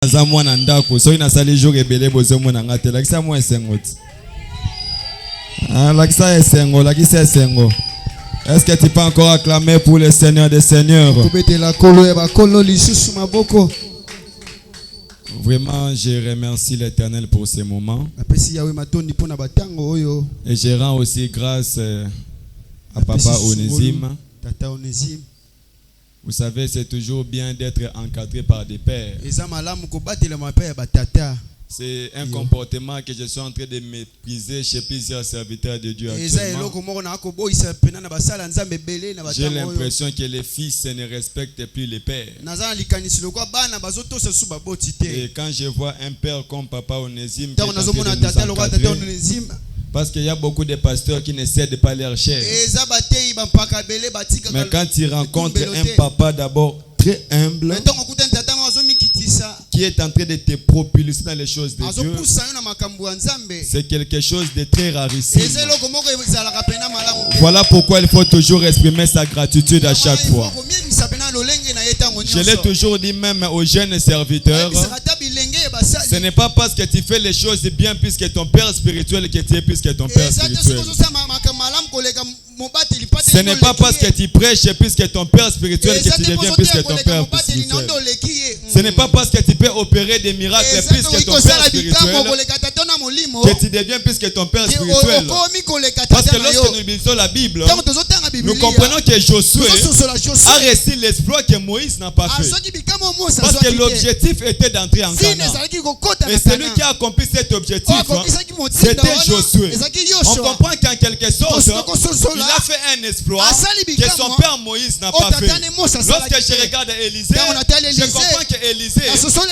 naza mwana ndako soki nasali jour ebele bozomona nga te lakisa mwa esengo ti lakisa esengo. Est-ce que tu peux encore acclamer pour le Seigneur des Seigneurs? Vraiment, je remercie l'Éternel pour ce moment. Et je rends aussi grâce à Papa Onésime. Vous savez, c'est toujours bien d'être encadré par des pères. C'est un comportement que je suis en train de mépriser chez plusieurs serviteurs de Dieu actuellement. J'ai l'impression que les fils ne respectent plus les pères. Et quand je vois un père comme Papa Onésime qui est en train de nous encadrer, parce qu'il y a beaucoup de pasteurs qui ne cèdent pas leur chair. Mais quand tu rencontres un papa d'abord très humble, qui est en train de te propulser dans les choses de Dieu, c'est quelque chose de très rarissime. Voilà pourquoi il faut toujours exprimer sa gratitude à chaque fois. Je l'ai toujours dit même aux jeunes serviteurs, ce n'est pas parce que tu fais les choses bien plus que ton père spirituel que tu es plus que ton père spirituel. Ce n'est pas parce que tu prêches plus que ton père spirituel que tu deviens plus que ton père spirituel. Ce n'est pas parce que tu peux opérer des miracles plus que ton père spirituel que tu deviens plus que ton père spirituel. Parce que lorsque nous lisons la Bible, nous comprenons que Josué a réussi l'exploit que Moïse n'a pas fait. Parce que l'objectif était d'entrer en Canaan. Et celui qui a accompli cet objectif, c'était Josué. On comprend qu'en quelque sorte, il a fait un exploit que son père Moïse n'a pas fait. Lorsque je regarde Élisée, je comprends qu'Élisée a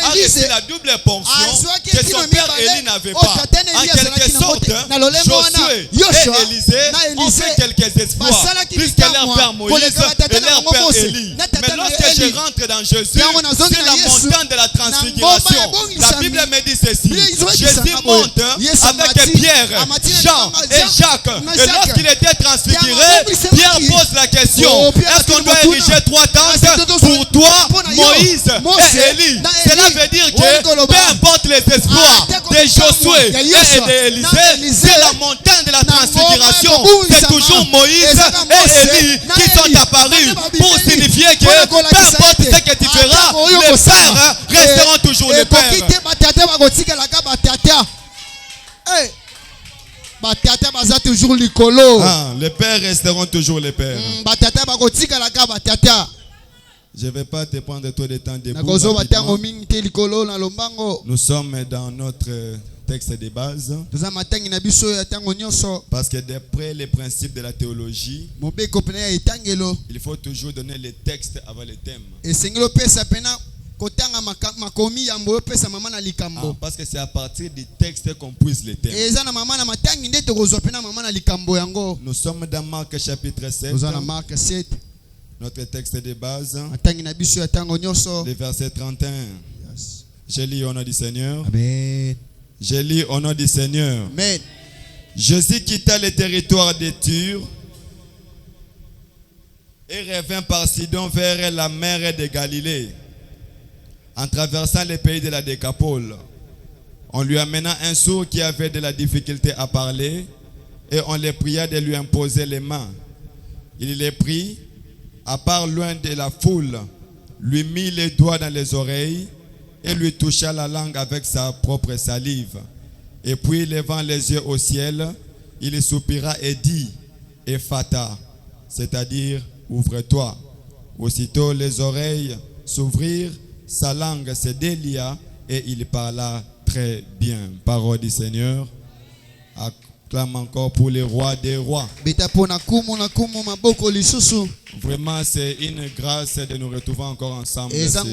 reçu la double portion que son père Élie n'avait pas. En quelque sorte, Josué et Élisée ont fait quelques exploits plus que leur père Moïse et leur père Élie. Mais lorsque je rentre dans Jésus, sur la montagne de la transfiguration, la Bible me dit ceci: Jésus monte avec Pierre, Jean et Jacques. Et lorsqu'il était transfiguré, Pierre pose la question: est-ce qu'on doit ériger 3 tentes pour toi, Moïse et Élie? Cela veut dire que peu importe les exploits de Josué et d'Élisée, c'est la montagne de la transfiguration. C'est toujours Moïse et Élie qui sont apparus pour signifier que peu importe ce que tu feras, les pères resteront toujours les pères. Les pères resteront toujours les pères. Je ne vais pas te prendre trop de temps debout. Nous sommes dans notre texte de base. Parce que d'après les principes de la théologie, il faut toujours donner les textes avant les thèmes. Parce que c'est à partir du texte qu'on puise les thèmes. Nous sommes dans Marc chapitre 7. Notre texte de base, le verset 31. Je lis au nom du Seigneur. Amen. Je lis au nom du Seigneur. Amen. Jésus quitta le territoire de Tyr et revint par Sidon vers la mer de Galilée, en traversant les pays de la Décapole. On lui amena un sourd qui avait de la difficulté à parler et on le pria de lui imposer les mains. Il les prit à part loin de la foule, lui mit les doigts dans les oreilles et lui toucha la langue avec sa propre salive. Et puis, levant les yeux au ciel, il soupira et dit: Ephata, c'est-à-dire ouvre-toi. Aussitôt les oreilles s'ouvrirent, sa langue se délia et il parla très bien. Parole du Seigneur. Acclame encore pour les rois des rois. Vraiment, c'est une grâce de nous retrouver encore ensemble ce soir.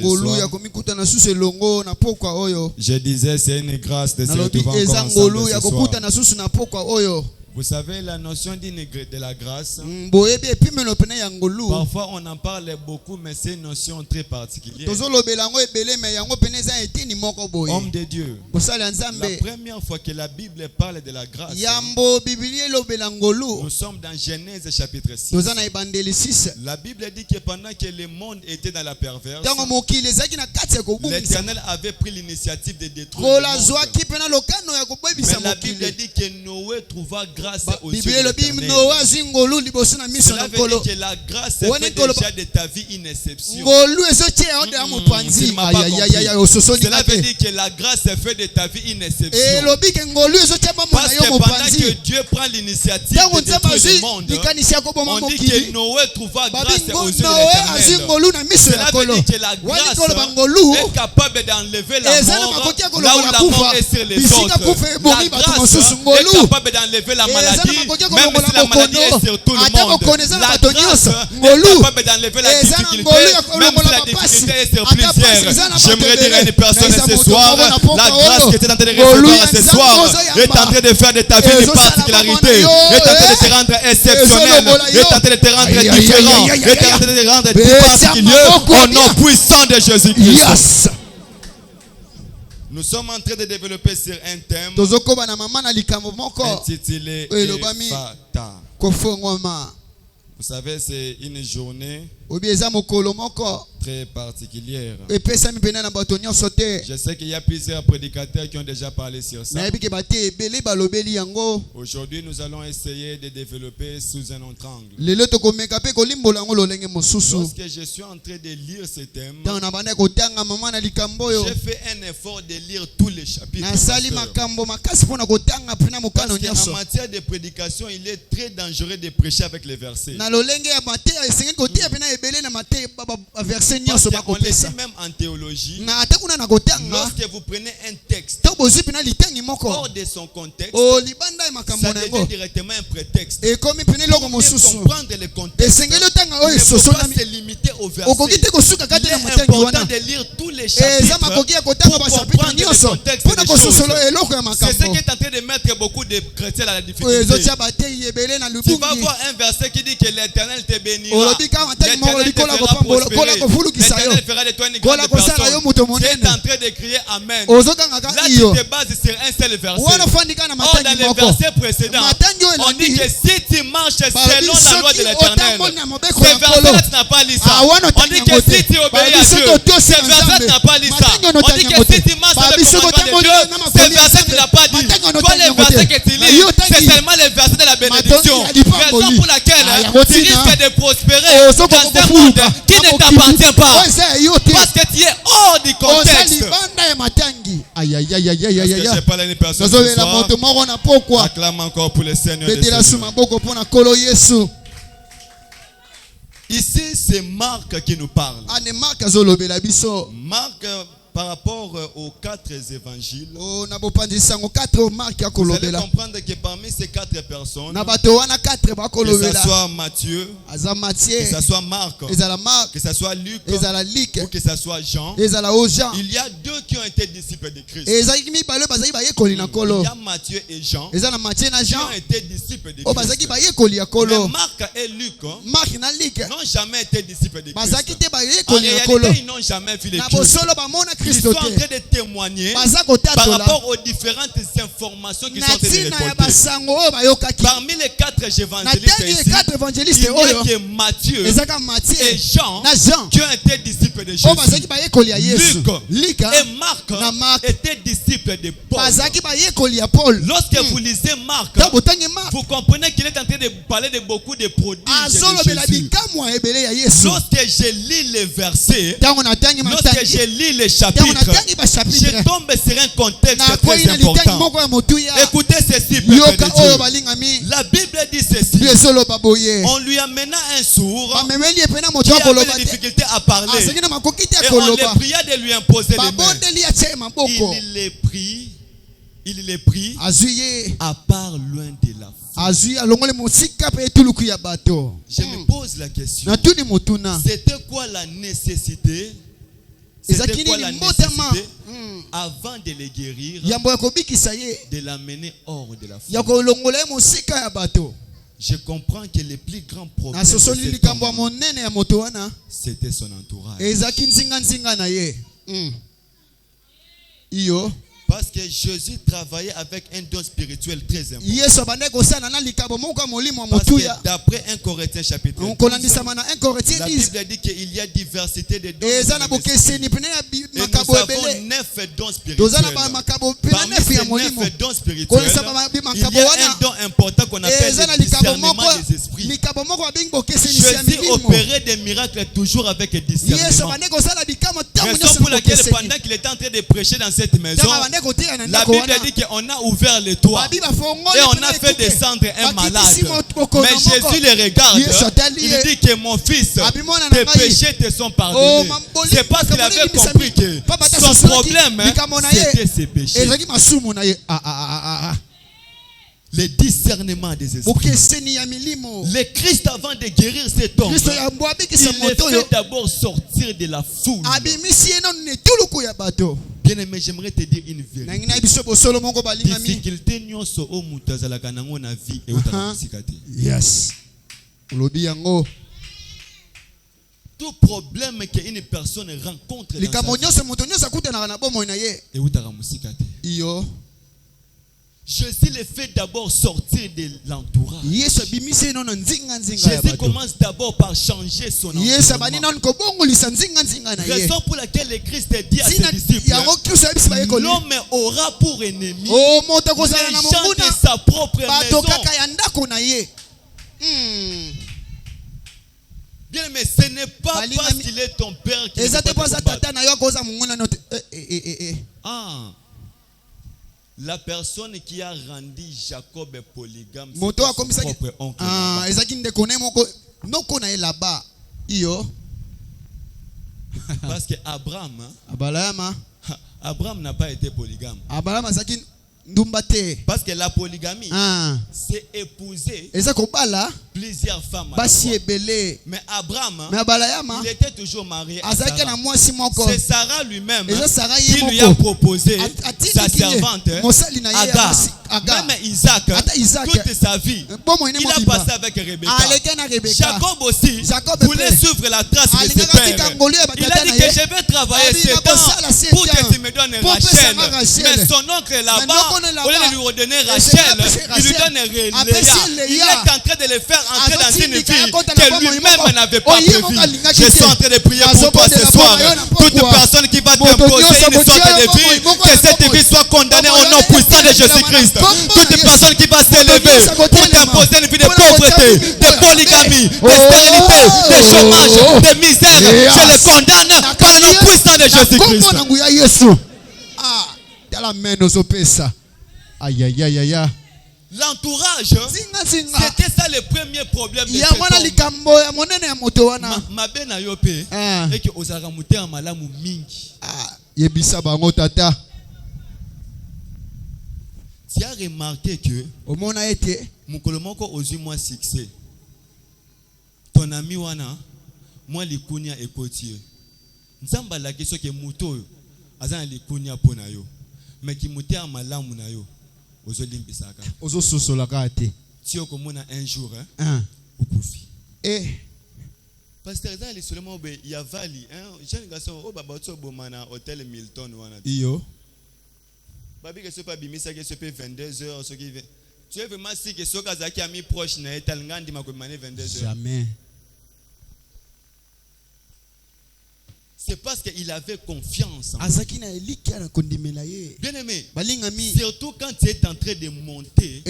Je disais, c'est une grâce de se retrouver encore ensemble ce soir. Vous savez, la notion de la grâce, parfois on en parle beaucoup, mais c'est une notion très particulière. Homme de Dieu, la première fois que la Bible parle de la grâce, nous sommes dans Genèse chapitre 6. La Bible dit que pendant que le monde était dans la perverse, l'Éternel avait pris l'initiative de détruire le monde. Mais la Bible dit que Noé trouva grâce aux yeux de l'Éternel. Cela veut dire que la grâce fait déjà de ta vie une exception. Cela veut dire que la grâce fait de ta vie une exception. Parce que pendant que Dieu prend l'initiative de détruire le monde, on dit que Noé trouva grâce aux yeux de l'Éternel. Cela veut dire que la grâce est capable d'enlever la mort là où la mort est sur les autres. La grâce est capable d'enlever la maladie, même si la maladie est sur tout le monde. La grâce est capable d'enlever la difficulté, même si la difficulté est sur plusieurs. J'aimerais dire à une personne ce soir, la grâce qui était en train de recevoir ce soir est en train de faire de ta vie une particularité, est en train de te rendre exceptionnel, est en train de te rendre différent, est en train de te rendre particulier au nom puissant de Jésus-Christ. Nous sommes en train de développer sur un thème intitulé Ephata. Vous savez, c'est une journée très particulière. Je sais qu'il y a plusieurs prédicateurs qui ont déjà parlé sur ça. Aujourd'hui, nous allons essayer de développer sous un autre angle. Lorsque je suis en train de lire ce thème, j'ai fait un effort de lire tous les chapitres. Parce qu'en matière de prédication, il est très dangereux de prêcher avec les versets. Parce qu'on le dit même en théologie, lorsque vous prenez un texte hors de son contexte, ça devient directement un prétexte. Pour bien comprendre le contexte, il ne faut pas se limiter au verset. Il est important de lire tous les chapitres pour comprendre le contexte des choses. C'est ce qui est en train de mettre beaucoup de chrétiens à la difficulté. Tu vas voir un verset qui dit que l'Éternel te bénira, l'Éternel te fera prospérer, l'Éternel fera de toi une grande personne. Tu es en train de crier Amen. Là, tu te bases sur un seul verset. Or, dans les versets précédents, on dit que si tu marches selon la loi de l'Éternel, ce verset-là, tu n'as pas lu ça. On dit que si tu obéis à Dieu, ce verset, tu n'as pas lu ça. On dit que si tu marches avec le commandement de Dieu, ce verset, tu n'as pas dit. Toi, les versets que tu lis, c'est seulement les versets de la bénédiction. Raison pour laquelle tu risques de prospérer dans un monde qui ne t'appartient pas. Parce que tu es hors du contexte. Est-ce que je parle à une personne ce soir? Acclame encore pour le Seigneur des Seigneurs. Ici, c'est Marc qui nous parle. Marc, par rapport aux 4 évangiles, vous allez comprendre que parmi ces 4 personnes, que ce soit Matthieu, que ce soit Marc, que ce soit Luc, ou que ce soit Jean, il y a 2 qui ont été disciples de Christ. Il y a Matthieu et Jean qui ont été disciples de Christ. Mais Marc et Luc n'ont jamais été disciples de Christ. En réalité, ils n'ont jamais vu le Christ. Ils sont en train de témoigner par rapport aux différentes informations qui sont en train de récolter. Parmi les 4 évangélistes ici, il n'y a que Matthieu et Jean qui ont été disciples de Jésus. Luc et Marc étaient disciples de Paul. Lorsque vous lisez Marc, vous comprenez qu'il est en train de parler de beaucoup de prodiges de Jésus. Lorsque je lis les versets, lorsque je lis les chapitres, je tombe sur un contexte très important. Écoutez ceci, peuple de Dieu. La Bible dit ceci. On lui amena un sourd qui avait des difficultés à parler. Et on les pria de lui imposer les mains. Il les prit à part loin de la foule. Je me pose la question. C'était quoi la nécessité? C'était quoi la nécessité à avant de les guérir, de l'amener hors de la foule. Je comprends que les plus grands problèmes c'était son entourage. Parce que Jésus travaillait avec un don spirituel très important. Parce que d'après 1 Corinthiens chapitre 12, la Bible dit qu'il y a diversité de dons. Et nous avons 9 dons spirituels. Parmi ces 9 dons spirituels, il y a un don important qu'on appelle le discernement des esprits. Jésus opérait des miracles toujours avec le discernement. Raison pour laquelle pendant qu'il était en train de prêcher dans cette maison, la Bible dit qu'on a ouvert les toits et on a fait descendre un malade. Mais Jésus le regarde. Il dit que mon fils, tes péchés te sont pardonnés. C'est parce qu'il avait compris que son problème, c'était ses péchés. Le discernement des esprits. Le Christ, avant de guérir cet homme, il le fait d'abord sortir de la foule. Bien aimé, j'aimerais te dire une vérité. Difficulté nyonso o mutu azalaka nango na vie et utamusika te. Yes. Tout problème qu'une personne rencontre dans sa vie et utamusika te. Jésus le fait d'abord sortir de l'entourage. Jésus commence d'abord par changer son environnement. Raison pour laquelle le Christ dit à ses disciples, l'homme aura pour ennemi les gens de sa propre maison. Bien, mais ce n'est pas parce qu'il est ton père qui est ton père. La personne qui a rendu Jacob polygame, c'est son propre oncle. Parce que Abraham n'a pas été polygame. Parce que la polygamie, c'est épouser plusieurs femmes. Mais Abraham, il était toujours marié à Sarah. C'est Sarah lui-même qui lui a proposé sa servante Agar. Même Isaac, toute sa vie, il a passé avec Rebecca. Jacob aussi voulait suivre la trace de ses pères. Il a dit que je vais travailler 7 ans pour que tu me donnes Rachel. Mais son oncle là-bas, au lieu de lui redonner Rachel, il lui donne Léa. Il est en train de le faire entrer dans une vie que lui-même n'avait pas prévue. Je suis en train de prier pour toi ce soir. Toute personne qui va t'imposer une sorte de vie, que cette vie soit condamnée au nom puissant de Jésus-Christ. Toute personne qui va s'élever pour t'imposer une vie de pauvreté, de polygamie, de stérilité, de chômage, de misère, je le condamne par le nom puissant de Jésus-Christ. L'entourage, c'était ça le premier problème de cet homme. Ma belle na yo pe, et que ozaka mutema malamu mingi. Tu as remarqué que mukolo moko ozui moi succès. Ton ami wana, moi likunya ekotie. Nzamba la question que muto azana likunya pona yo. Mais qui mutema malamu na yo. Ozo sosolaka te. Si on commence un jour, ukufi. Pasteur dans les seulement il y a Vali, jeune garçon au babato bomana hôtel Milton wana. Iyo. Babi que ce pas bimisa que ce peut 22h ce qui vient. Tu es vraiment si que ce kazaki ami proche na etalngandi makomane 22h. Jamais. C'est parce qu'il avait confiance. Bien aimé, surtout quand tu es en train de monter,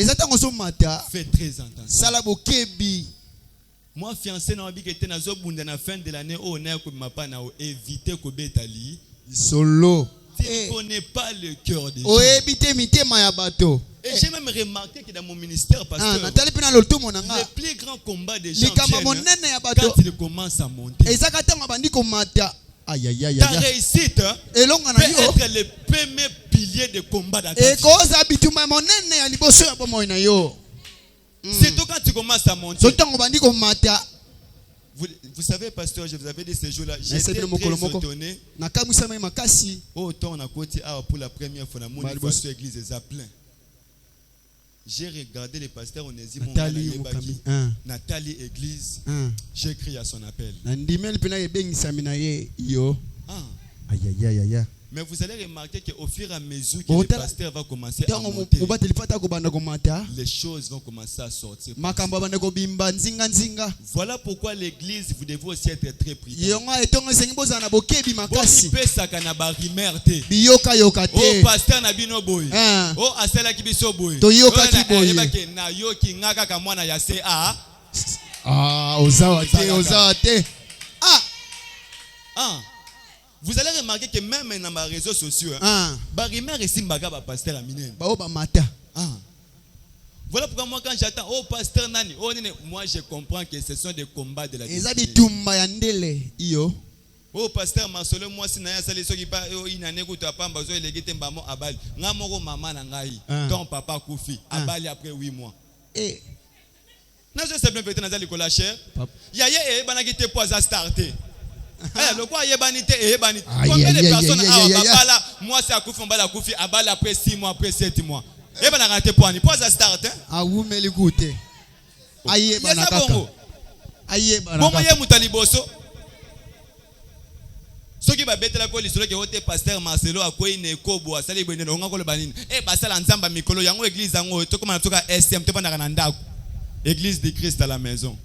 fais très attention. Moi, fiancé, na fin de l'année, on a évité Kobetali. Solo. Tu ne connais pas le cœur des gens. Et j'ai même remarqué que dans mon ministère, pasteur, le plus grand combat des gens quand ils commencent à monter. Ta réussite peut être le premier pilier de combat dans ta vie. Surtout quand tu commences à monter. Vous savez, pasteur, je vous avais dit ces jours-là, j'étais très étonné. Autant on a côté pour la première fois, on a vu l'église est plein. J'ai regardé les pasteurs, on a dit Nathalie Église. J'ai écrit à son appel. Mais vous allez remarquer qu'au fur et à mesure que le pasteur va commencer à monter, les choses vont commencer à sortir. Voilà pourquoi l'église, vous devez aussi être très prudent. Oh, pasteur Nabino Boy. Oh, Asela Kibiso Boy. Vous allez remarquer que même dans les réseaux sociaux, Barimère et Simbaga va pasteur Aminen. Voilà pourquoi moi quand j'attends, oh pasteur Nani, oh moi je comprends que ce sont des combats de la destinée. Oh pasteur Marcelo, moi si naya sali soki pa inane kuta pamba zo elegete mbamo abali. Nga moko mama na ngai, ton papa kufi, abali après 8 mois. Nazo c'est bien peut-être nazali kola cher. Yaye e banaki te poza starter. Le quoi yebanité et yebanité. Combien de personnes abala moi c'est à Koufi on bala Koufi abala après 6 mois après 7 mois. Et ben arrêter poani pas à start ah vous me l'écoutez. Aïe banaka. Aïe banaka. Bon yé mutali bosso. Ceux qui va bête la police le que pasteur Marcelo akoyi ne kobo asali bwende ngo ngolo banini. Basala nzamba mikolo yango église yango to comme na toka SM to bana na ndako. Église de Christ à la maison.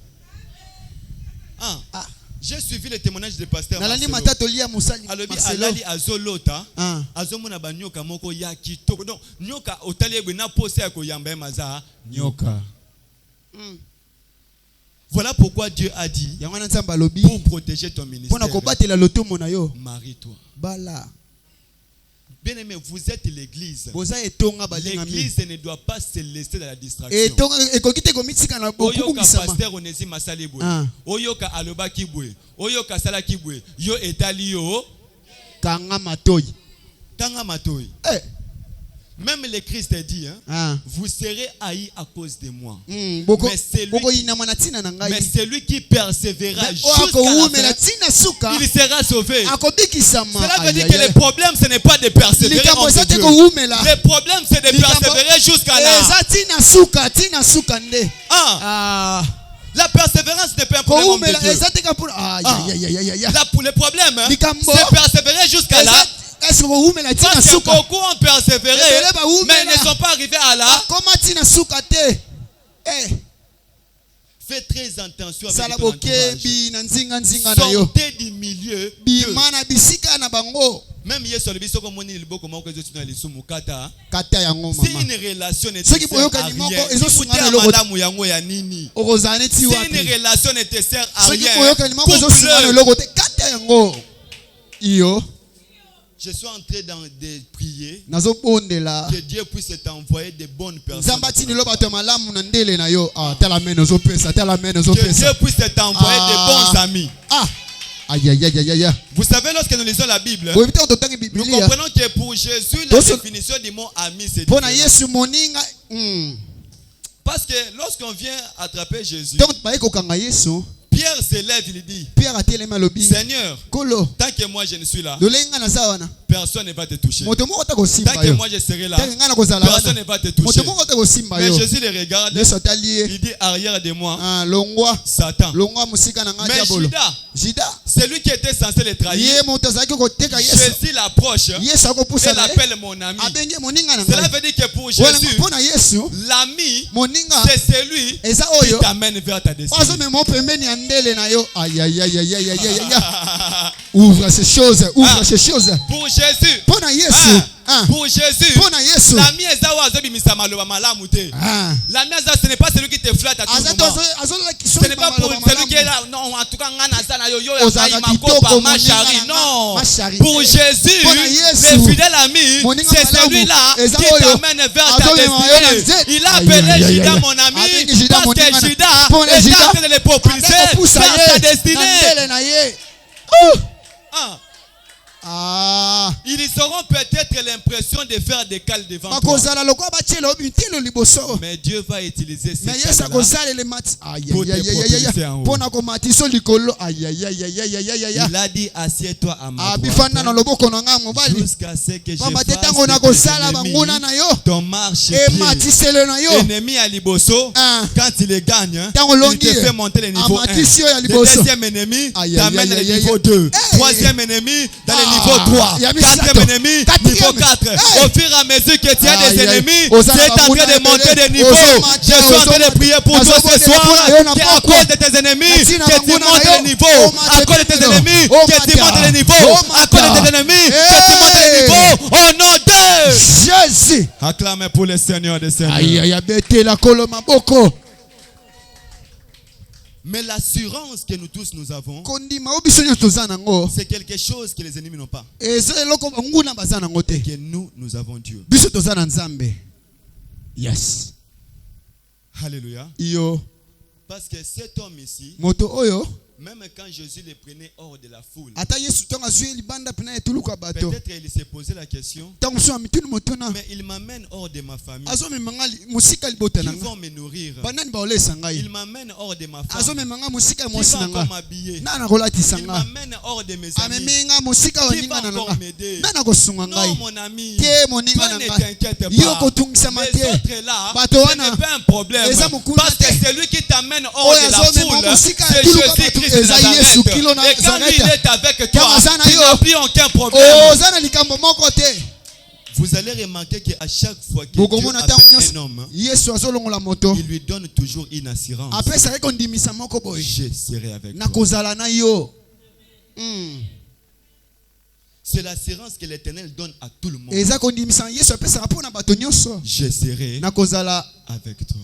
J'ai suivi le témoignage de pasteur Marcelo. Alali azolota azomona ba nyoka moko ya kitoko. Donc nyoka otaliebwe na pose ya koyamba maza nyoka. Voilà pourquoi Dieu a dit pour protéger ton ministère. Marie-toi. Bien aimé, vous êtes l'église. L'église ne doit pas se laisser dans la distraction. Oyoka pasteur Onésime Masalibwe. Oyoka aloba kibwe. Oyoka sala kibwe. Yo etali yo. Kanga matoy. Même le Christ dit, vous serez haïs à cause de moi. Mais celui qui persévérera jusqu'à la fin, il sera sauvé. Cela veut dire que le problème, ce n'est pas de persévérer en Dieu. Le problème, c'est de persévérer jusqu'à là. La persévérance n'est pas un problème de Dieu. Le problème, c'est persévérer jusqu'à là. Parce que beaucoup ont persévéré, mais ne sont pas arrivés à là. Faites très attention avec ton entourage. Sortez du milieu. Même hier sur le biso comme on dit le beau comment que je suis dans les soumukata. Si une relation n'est pas si une relation ne te sert à rien, je suis en train de prier que Dieu puisse t'envoyer de bonnes personnes. Que Dieu puisse t'envoyer de bons amis. Vous savez, lorsque nous lisons la Bible, nous comprenons que pour Jésus, la définition du mot ami, c'est différent. Parce que lorsqu'on vient attraper Jésus, Pierre se lève, il dit, Seigneur, tant que moi je ne suis là, personne ne va te toucher. Tant que moi je serai là, personne ne va te toucher. Mais Jésus le regarde, il dit arrière de moi, Satan. Mais Judas, celui qui était censé le trahir, Jésus l'approche et l'appelle mon ami. Cela veut dire que pour Jésus, l'ami, c'est celui qui t'amène vers ta destinée. Ouvre ces choses, ouvre ces choses. Pour Jésus, pour Jésus, l'ami l'ami ce n'est pas celui qui te flatte à tout moment. Ce n'est pas pour celui qui est là. Non, en tout cas, non. Pour Jésus, le fidèle ami, c'est celui-là qui t'amène vers ta destinée. Il a appelé Judas mon ami parce que Judas est en train de le propulser vers ta destinée. Ils auront peut-être l'impression de faire des cales devant toi. Mais Dieu va utiliser ces cales-là pour te en haut. Il a dit assieds-toi à ma droite jusqu'à ce que je fasse ton marchepied. Ennemi à Liboso, quand il les gagne, il te fait monter le niveau 1. Le deuxième ennemi t'amène le niveau 2. Troisième ennemi dans le niveau 3. Quatrième ennemi, niveau 4. Au fur et à mesure que tu as des ennemis, tu es en train de monter de niveau. Je suis en train de prier pour toi ce soir. Que à cause de tes ennemis, que tu montes le niveau. À cause de tes ennemis, que tu montes le niveau. À cause de tes ennemis, que tu montes le niveau. Au nom de Jésus. Acclamez pour le Seigneur des Seigneurs. Mais l'assurance que nous tous nous avons, c'est quelque chose que les ennemis n'ont pas. Et que nous avons Dieu. Yes. Alléluia. Parce que cet homme ici, même quand Jésus le prenait hors de la foule, peut-être il s'est posé la question, mais il m'amène hors de ma famille. Qui vont me nourrir? Il m'amène hors de ma femme. Qui va encore m'habiller? Il m'amène hors de mes amis. Qui va encore m'aider? Non, mon ami, toi ne t'inquiète pas. Les autres là, ce n'est pas un problème. Parce que celui qui t'amène hors de la foule, c'est Jésus-Christ. Et quand il est avec toi, il n'a plus aucun problème. Vous allez remarquer qu'à chaque fois que Dieu appelle un homme, il lui donne toujours une assurance. Je serai avec toi. C'est l'assurance que l'Éternel donne à tout le monde. Je serai avec toi.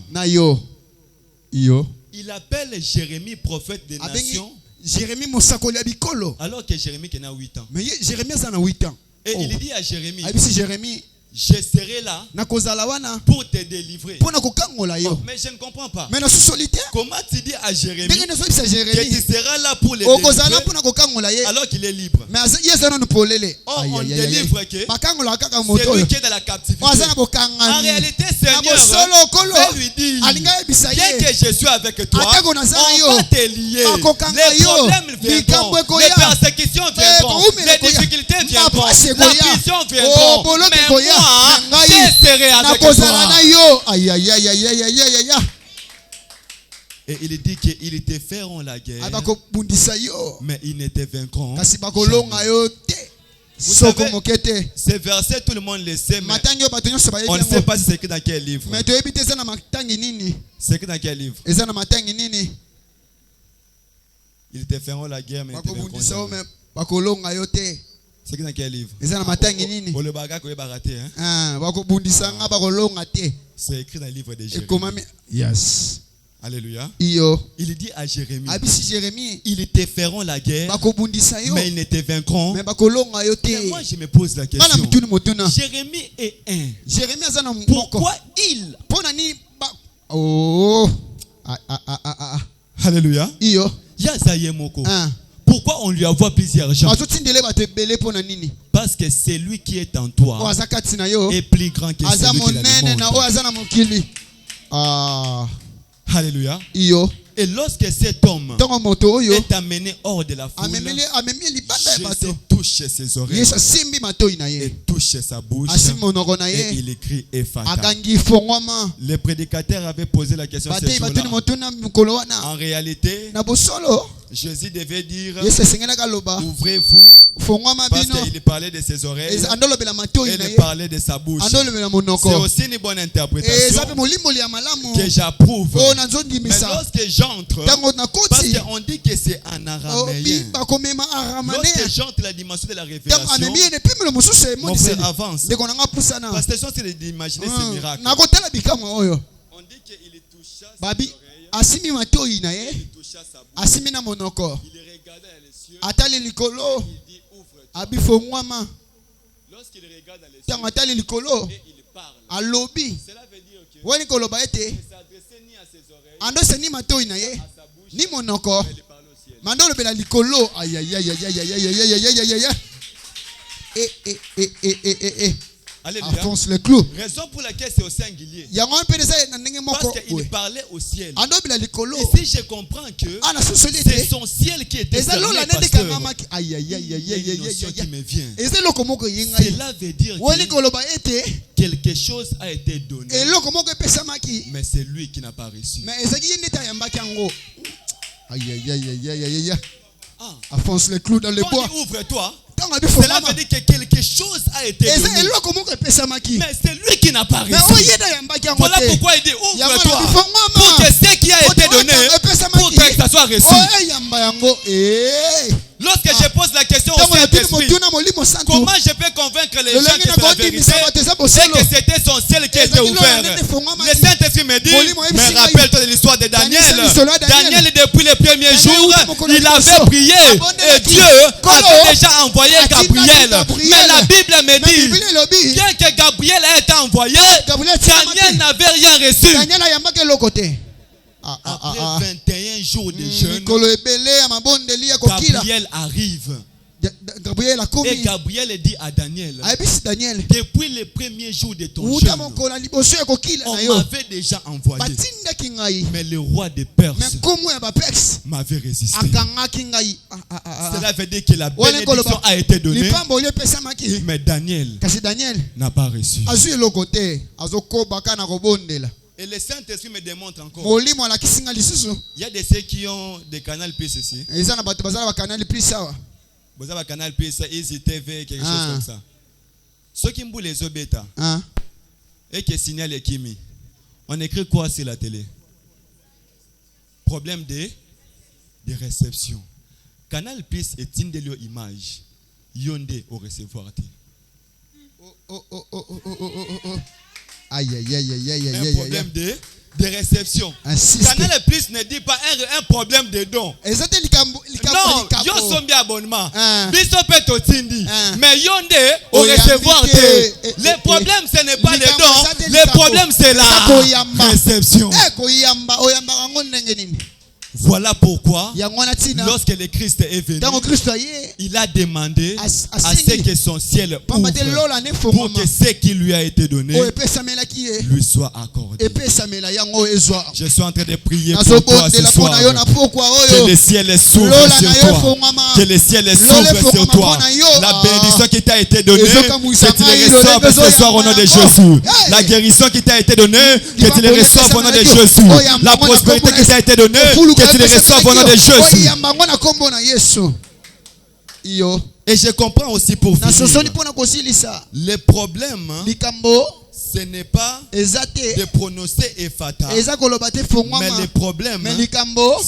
Il appelle Jérémie prophète des nations. Alors que Jérémie qui a 8 ans. Et il dit à Jérémie, je serai là pour te délivrer. Mais je ne comprends pas. Comment tu dis à Jérémie que tu seras là pour le délivrer alors qu'il est libre? Or, on délivre que c'est lui qui est dans la captivité. En réalité, Seigneur, je lui dis, bien que je suis avec toi, on va te lier. Les problèmes viendront, les persécutions viendront, les difficultés viendront, la prison viendront. Mais moi, je serai avec toi. Et il dit qu'ils te feront la guerre, mais ils ne te vaincront jamais. Vous savez, ce verset, tout le monde le sait, mais on ne sait pas si c'est écrit dans quel livre. C'est écrit dans quel livre? Ils te feront la guerre, mais ils ne te vaincront jamais. C'est écrit dans quel livre? C'est écrit dans le livre de Jérémie. Yes. Alléluia. Il dit à Jérémie, ils te feront la guerre, mais ils ne te vaincront. Mais moi je me pose la question, Jérémie est un. Pourquoi il? Alléluia. Pourquoi on lui envoie plusieurs gens? Parce que c'est lui qui est en toi est plus grand que celui qui est dans le monde. Alléluia. Et lorsque cet homme est amené hors de la foule, Jésus touche ses oreilles et touche sa bouche et il écrit Ephata. Le prédicateur avait posé la question ce jour-là. En réalité, Jésus devait dire ouvrez-vous, parce qu'il parlait de ses oreilles et il parlait de sa bouche. C'est aussi une bonne interprétation que j'approuve. Mais lorsque j'entre, parce qu'on dit que c'est en araméen, lorsque j'entre la dimension de la révélation, mon frère avance. Parce que c'est d'imaginer ces miracles. On dit qu'il toucha ses oreilles, il toucha sa bouche, il regardait dans les cieux, il dit ouvre-toi. Lorsqu'il regarde dans les cieux et il parle, cela veut dire que il ne s'adressait ni à ses oreilles, à sa bouche, mais il parlait au ciel. Alléluia. Enfonce le clou. Raison pour laquelle c'est au singulier. Parce qu'il parlait au ciel. Et si je comprends que c'est son ciel qui était fermé, pasteur, il y a une notion qui me vient. Cela veut dire que quelque chose a été donné, mais c'est lui qui n'a pas reçu. Enfonce le clou dans le bois. Ouvre-toi. Cela veut dire que quelque chose a été donné, mais c'est lui qui n'a pas reçu. Voilà pourquoi il dit ouvre-toi pour que ce qui a été donné, pour que ça soit reçu. Lorsque je pose la question au Saint-Esprit, comment je peux convaincre les gens que c'est la vérité et que c'était son ciel qui était ouvert? Le Saint-Esprit me dit, mais rappelle-toi de l'histoire de Daniel. Daniel, depuis les premiers jours, il avait prié et Dieu avait déjà envoyé Gabriel. Mais la Bible me dit, bien que Gabriel ait été envoyé, Daniel n'avait rien reçu. Après 21 jours de jeûne, Gabriel arrive. Et Gabriel dit à Daniel, depuis les premiers jours de ton jeûne, on m'avait déjà envoyé, mais le roi des Perses m'avait résisté. Cela veut dire que la bénédiction a été donnée, mais Daniel n'a pas reçu. Et le Saint-Esprit me démontre encore. Il y a de ceux qui ont des canaux plus ici. Vous avez un canal plus, Easy TV, quelque chose comme ça. Ceux qui me les obéta et qui signalent les kimi, on écrit quoi sur la télé? Problème de réception. Canal plus est une de leurs images. Yonde au recevoir. Aïe, aïe, aïe, aïe, aïe, un problème de réception. Canal Plus ne dit pas un problème de don. Non, yo sommes bien abonnement. Biso peut otindi. Mais yonde au recevoir. Le problème ce n'est pas le don. Le problème c'est la réception. Voilà pourquoi, lorsque le Christ est venu, il a demandé à ce que son ciel ouvre pour que ce qui lui a été donné lui soit accordé. Je suis en train de prier pour toi ce soir. Que le ciel s'ouvre sur toi. Que le ciel s'ouvre sur toi. La bénédiction qui t'a été donnée, que tu les reçoives ce soir au nom de Jésus. La guérison qui t'a été donnée, que tu les reçoives au nom de Jésus. La prospérité qui t'a été donnée, que tu les reçoives au nom de Jésus. Et je comprends aussi pour finir. Le problème, ce n'est pas de prononcer Ephata, mais le problème,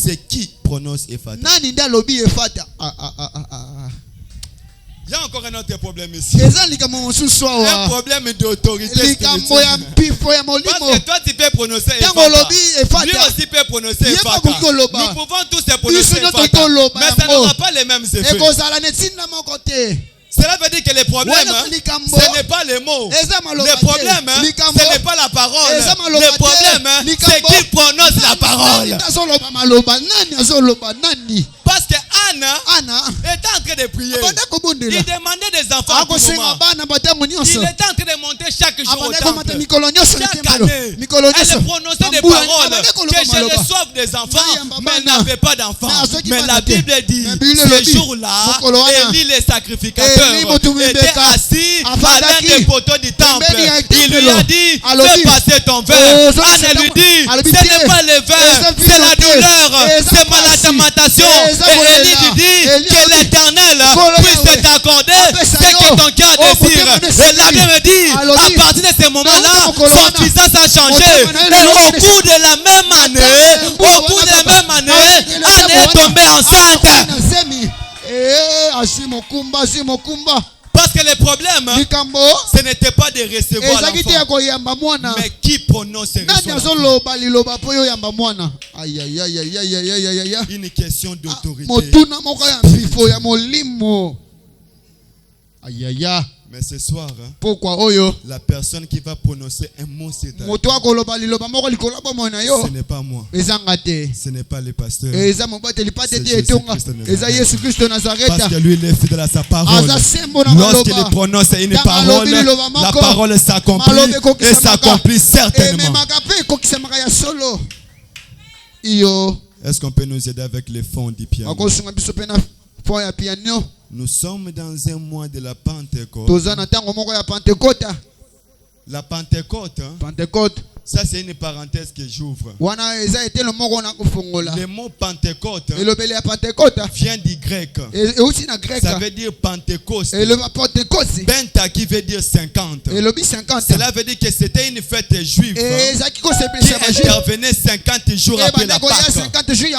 c'est qui prononce Ephata. Il y a encore un autre problème ici. Un problème d'autorité spirituelle. Parce que toi tu peux prononcer Ephata, lui aussi peut prononcer Ephata. Nous pouvons tous prononcer Ephata, mais ça n'aura pas les mêmes effets. Cela veut dire que le problème, ce n'est pas les mots. Le problème, ce n'est pas la parole. Le problème, c'est qui prononce la parole. Parce que Anna était en train de prier. Il demandait des enfants à tout moment. Il était en train de monter chaque jour au temple. Chaque année, elle prononçait des paroles que je reçoive des enfants, mais elle n'avait pas d'enfants. Mais la Bible dit, ce jour-là, Élie les sacrificateurs était assis à l'un des poteaux du temple. Il lui a dit, fais passer ton verre. Anna lui dit, ce n'est pas le verre, c'est la douleur, c'est ma lamentation. Et Élie lui dit que l'Éternel puisse t'accorder ce que ton cœur désire. Et la Bible me dit, à partir de ce moment-là, son visage a changé. Et au cours de la même année, Anne est tombée enceinte. Parce que le problème, ce n'était pas de recevoir l'enfant, mais qui prononce et reçoit l'enfant. Une question d'autorité. Mais ce soir, pourquoi oyo la personne qui va prononcer un mot c'est ta vie. Ce n'est pas moi. Ce n'est pas le pasteur. Parce que lui il est fidèle à sa parole. Lorsqu'il prononce une parole, la parole s'accomplit et s'accomplit certainement. Est-ce qu'on peut nous aider avec les fonds du piano? Nous sommes dans un mois de la Pentecôte. La Pentecôte, ça c'est une parenthèse que j'ouvre. Le mot Pentecôte vient du grec. Ça veut dire Pentecôte. Penta qui veut dire 50. Cela veut dire que c'était une fête juive qui intervenait 50 jours après la Pâque.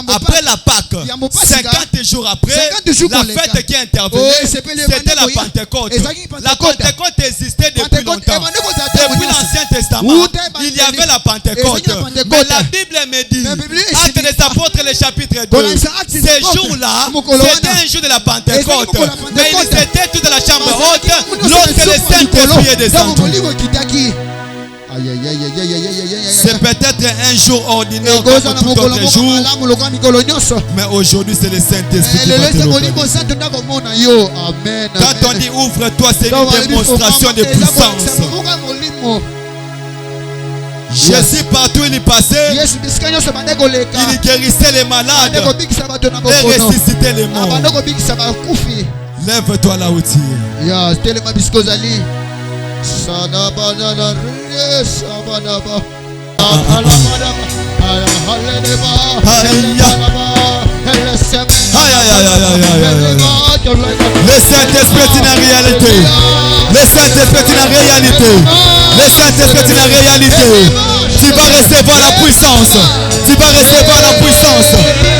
Après la Pâque, 50 jours après, la fête qui intervenait, c'était la Pentecôte. La Pentecôte existait depuis longtemps. Depuis l'Ancien Testament, il y avait la Pentecôte. Mais la Bible me dit, Actes des Apôtres, le chapitre 2, ces jours-là, c'était un jour de la Pentecôte. Mais ils étaient tous dans la chambre haute lorsque le Saint-Esprit est descendu. C'est peut-être un jour ordinaire comme tout autre jour, mais aujourd'hui c'est le Saint-Esprit qui va te l'ouvrir. Quand on dit ouvre-toi, c'est une démonstration de puissance. Jésus partout il passait, il guérissait les malades et ressuscitait les morts. Lève-toi là où tu es. Le Saint-Esprit est une réalité. Le Saint-Esprit est une réalité. Le Saint-Esprit est une réalité. Tu vas recevoir la puissance. Tu vas recevoir la puissance.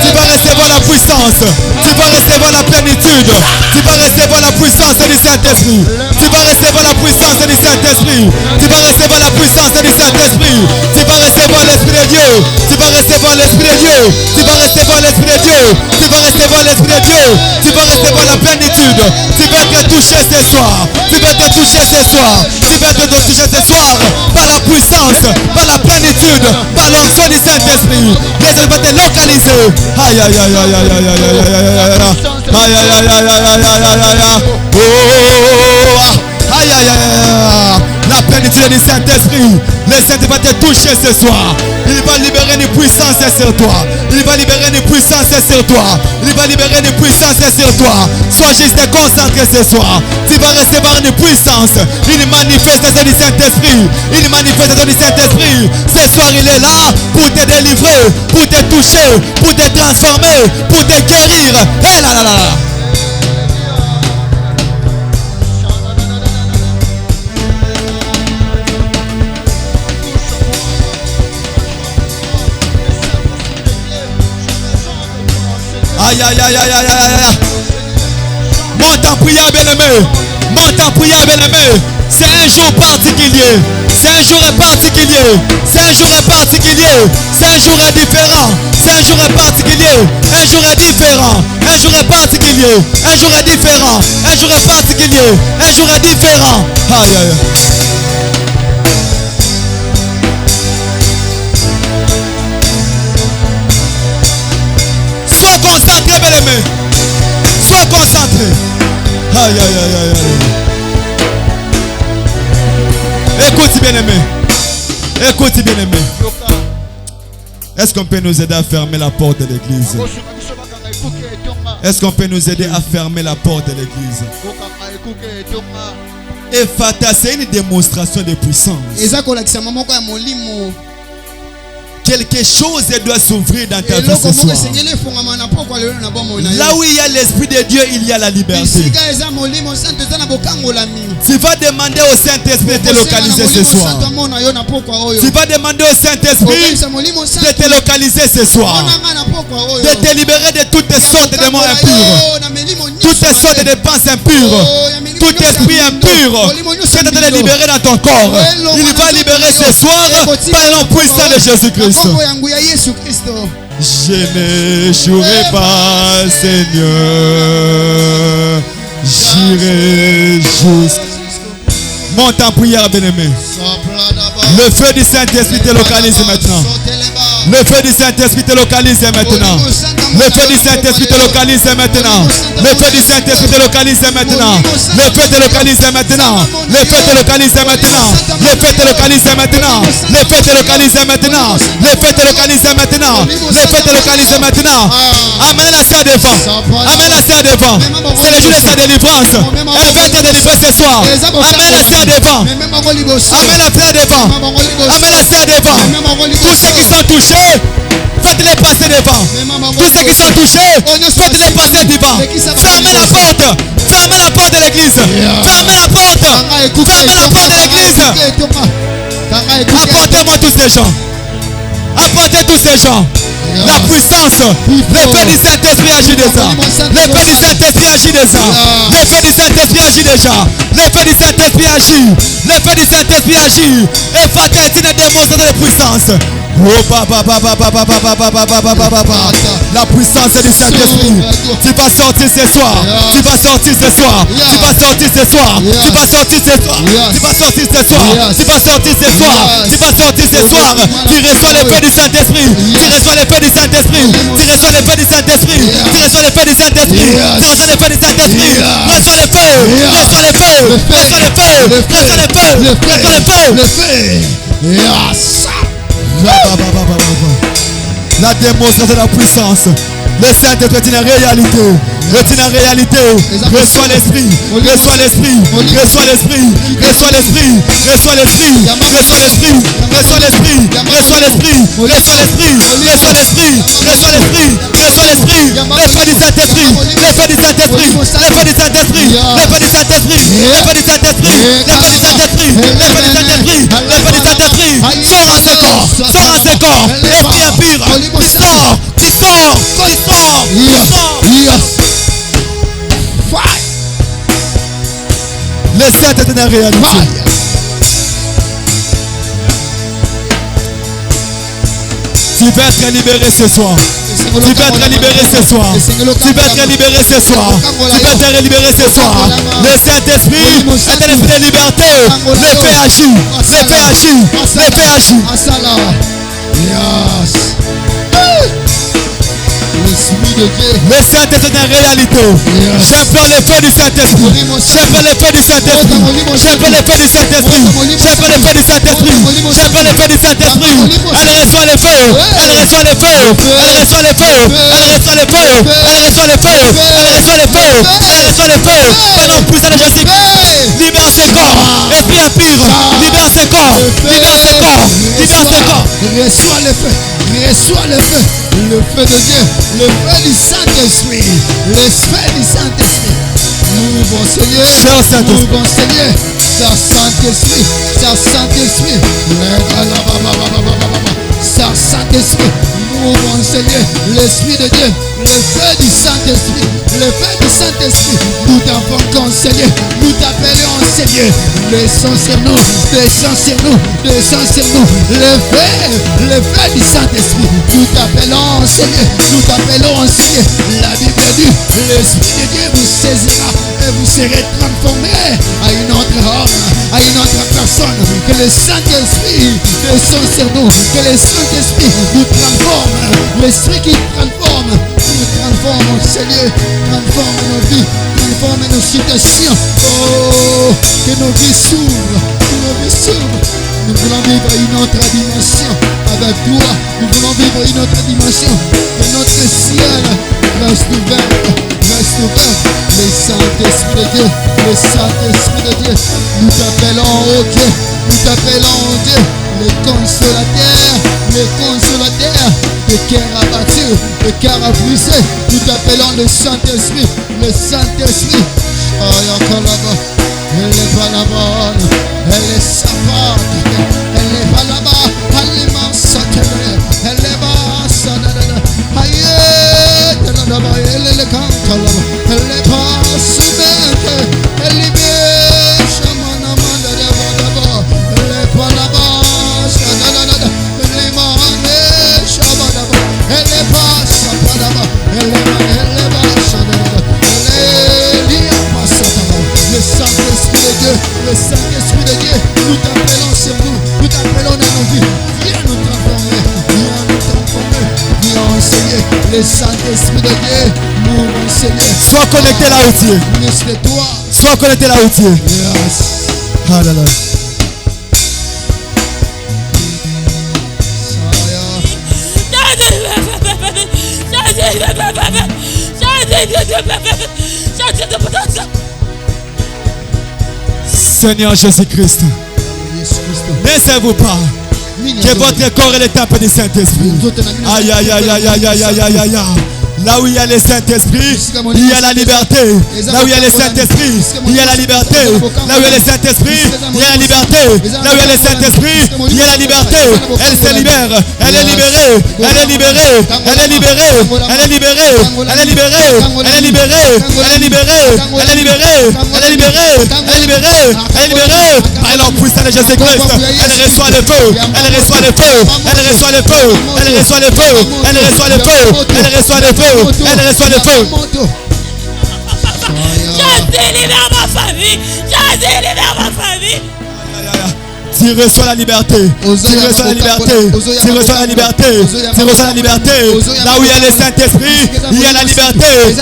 Tu vas recevoir la puissance. Tu vas recevoir la plénitude. Tu vas recevoir la puissance du Saint-Esprit. Tu vas recevoir la puissance du Saint-Esprit. Tu vas recevoir la puissance du Saint-Esprit. Tu vas recevoir l'Esprit de Dieu. Tu vas recevoir l'Esprit de Dieu. Tu vas recevoir l'Esprit de Dieu. Tu vas recevoir l'Esprit de Dieu. Tu vas recevoir la plénitude. Tu vas être touché ce soir. Tu vas être touché ce soir. Tu vas être touché ce soir par la puissance, par la plénitude, par l'onction du Saint-Esprit. Les va te localiser. Aïe aïe aïe aïe aïe aïe aïe aïe aïe aïe aïe aïe aïe aïe. Oh, aïe aïe aïe. La plénitude du Saint-Esprit. Le Saint-Esprit va te toucher ce soir. Il va libérer une puissance sur toi. Il va libérer une puissance sur toi. Il va libérer une puissance sur toi. Sois juste concentré ce soir. Tu vas recevoir une puissance. Une manifestation du Saint-Esprit. Une manifestation du Saint-Esprit. Ce soir, il est là pour te délivrer, pour te toucher, pour te transformer, pour te guérir. Et là là là. Aïe aïe aïe aïe aïe aïe. Monte en prière, bien-aimé. Monte en prière, bien-aimé. C'est un jour particulier. C'est un jour particulier. C'est un jour particulier. C'est un jour différent. C'est un jour particulier. Un jour différent. Un jour particulier. Un jour différent. Un jour particulier. Un jour différent. Aïe aïe. Sois concentré, bien-aimé. Sois concentré. Aïe, aïe, aïe, aïe, aïe. Écoute, bien-aimé. Écoute, bien-aimé. Est-ce qu'on peut nous aider à fermer la porte de l'église? Est-ce qu'on peut nous aider à fermer la porte de l'église? Et Fata, c'est une démonstration de puissance. Quelque chose doit s'ouvrir dans ta vie ce soir. Là où il y a l'Esprit de Dieu, il y a la liberté. Tu vas demander au Saint-Esprit de te localiser ce soir. Tu vas demander au Saint-Esprit de te localiser ce soir. De te libérer de toutes sortes de mots impurs. Toutes sortes de pensées impures. Tout esprit impur. C'est de te libérer dans ton corps. Il va libérer ce soir par le nom puissant de Jésus-Christ. Je n'échouerai pas, Seigneur. J'irai jusqu'à Monte en prière, bien-aimé. Le feu du Saint-Esprit te localise maintenant. Le feu du Saint-Esprit te localise maintenant. Le feu du Saint-Esprit te localise maintenant. Le feu du Saint-Esprit te localise maintenant. Le feu te localise maintenant. Le feu te localise maintenant. Le feu te localise maintenant. Le feu te localise maintenant. Le feu te localise maintenant. Le feu te localise maintenant. Amène la sœur devant. Amène la sœur devant. C'est le jour de sa délivrance. Elle va te délivrer ce soir. Amène la sœur devant. Amène la frère devant. Amène la sœur devant. Tous ceux qui sont touchés, faites-les passer devant. Tous ceux qui sont touchés, faites-les passer devant. Fermez la porte. Fermez la porte de l'église. Fermez la porte. Fermez la porte de l'église. Apportez-moi tous ces gens. Apportez tous ces gens. La puissance, le feu du Saint-Esprit agit déjà. Le feu du Saint-Esprit agit déjà. Le feu du Saint-Esprit agit déjà. Le feu du Saint-Esprit agit. Le feu du Saint-Esprit agit. Et Fata est une démonstration de puissance. La puissance du Saint-Esprit. Tu vas sortir ce soir. Tu vas sortir ce soir. Tu vas sortir ce soir. Tu vas sortir ce soir. Tu vas sortir ce soir. Tu vas sortir ce soir. Tu vas sortir ce soir. Tu reçois le feu du Saint-Esprit. Tu reçois le feu du Saint-Esprit. Tu reçois le feu du Saint-Esprit. Tu reçois le feu du Saint-Esprit. Tu reçois le feu du Saint-Esprit. Reçois le feu. Reçois le feu. Reçois le feu. Reçois le feu. Reçois le feu. Le feu. La démonstration de la puissance. Le Saint-Esprit est une réalité. C'est une réalité. Reçois l'esprit. Reçois l'esprit. Reçois l'esprit. Reçois l'esprit. Reçois l'esprit. Reçois l'esprit. Reçois l'esprit. Reçois l'esprit. Reçois l'esprit. Reçois l'esprit. Reçois l'esprit. Reçois l'esprit. Le feu du Saint-Esprit. Le feu du Saint-Esprit. Le feu du Saint-Esprit. Le feu du Saint-Esprit. Le feu du Saint-Esprit. Le feu du Saint-Esprit. Le feu du Saint-Esprit. Le feu du Saint-Esprit. Sors à ce corps. Sors à ce corps. Esprit impur. Tu sors. Tu sors. Tu sors. Le Saint est une réalité. Tu vas être libéré ce soir. Tu vas être libéré ce soir. Tu vas être libéré ce soir. Tu vas être libéré ce soir. Le Saint-Esprit est un esprit de liberté. Le feu agit. Le feu agit. Le feu agit. Le Saint-Esprit est une réalité. J'implore le feu du Saint-Esprit. J'implore le feu du Saint-Esprit. J'implore le feu du Saint-Esprit. J'implore le feu du Saint-Esprit. J'implore le feu du Saint-Esprit. Elle reçoit le feu. Elle reçoit le feu. Elle reçoit le feu. Elle reçoit le feu. Elle reçoit le feu. Elle reçoit le feu. Elle reçoit le feu. Pendant puissant de Jésus. Libère ce corps. Esprit impur. Libère ce corps. Libère ce corps. Libère ce corps. Reçois le feu. Reçois le feu. Le feu de Dieu. Le feu du Saint-Esprit. L'esprit du Saint-Esprit. Nous, bon Seigneur. Nous, bon Seigneur. Cher Saint-Esprit. Cher Saint-Esprit. Cher Saint-Esprit. Nous, bon Seigneur. L'Esprit de Dieu. Le feu du Saint-Esprit. Le feu du Saint-Esprit. Nous t'invoquons, Seigneur. Nous t'appelons, Seigneur. Descends sur nous. Descends sur nous. Descends sur nous. Le feu du Saint-Esprit. Nous t'appelons, Seigneur. Nous t'appelons, Seigneur. La Bible dit, l'Esprit de Dieu vous saisira et vous serez transformés à une autre homme, à une autre personne. Que le Saint-Esprit descend sur nous. Que le Saint-Esprit nous transforme. L'Esprit qui transforme. Nous transforme, Seigneur. Transforme nos vies. Transforme nos situations. Oh, que nos vies s'ouvrent. Que nos vies s'ouvrent. Nous voulons vivre une autre dimension avec toi. Nous voulons vivre une autre dimension. Que notre ciel reste ouvert. Reste ouvert. Le Saint-Esprit de Dieu. Le Saint-Esprit de Dieu. Nous t'appelons, oh Dieu. Nous t'appelons, oh Dieu. Le consolateur. Le consolateur. Le cœur abattu. Le cœur brisé. Nous t'appelons le Saint-Esprit. Le Saint-Esprit. Oh, il y a encore là-bas. Elle est pas là-bas, elle est sapate, elle est pas là-bas, elle est massacrée, elle est basse, aïe, elle est cante là-bas, elle est pas souveraine, elle est bien, chamanamanda d'abord, elle est pas là-bas, elle est manée, chamanamanda, elle est pas sapadaba, elle est basse, elle est liée, le Saint-Esprit de Dieu, le Saint-Esprit de Le Saint-Esprit de Dieu, mon Seigneur. Sois connecté là où tu es. Ministre-toi. Sois connecté là où tu es. Yes. Ah là là. Seigneur Jésus-Christ, laissez-vous pas que votre corps est le temple du Saint-Esprit. Aïe, aïe, aïe, aïe, aïe, aïe, aïe, aïe, aïe. Là où il y a le Saint-Esprit, il y a la liberté. Là où il y a le Saint-Esprit, il y a la liberté. Là où il y a le Saint-Esprit, il y a la liberté. Là où il y a le Saint-Esprit, il y a la liberté. Elle se libère. Elle est libérée. Elle est libérée. Elle est libérée. Elle est libérée. Elle est libérée. Elle est libérée. Elle est libérée. Elle est libérée. Elle est libérée. Elle est libérée. Elle est libérée. Par l'homme puissant de Jésus-Christ, elle reçoit le feu. Elle reçoit le feu. Elle reçoit le feu. Elle reçoit le feu. Elle reçoit le feu. Elle reçoit le feu. Elle reçoit le feu. Je délivre ma famille. Je délivre ma famille. Tu reçois la liberté. Tu reçois la liberté. Tu reçois la liberté. Tu reçois la liberté. Là où il y a le Saint-Esprit, il y a la liberté.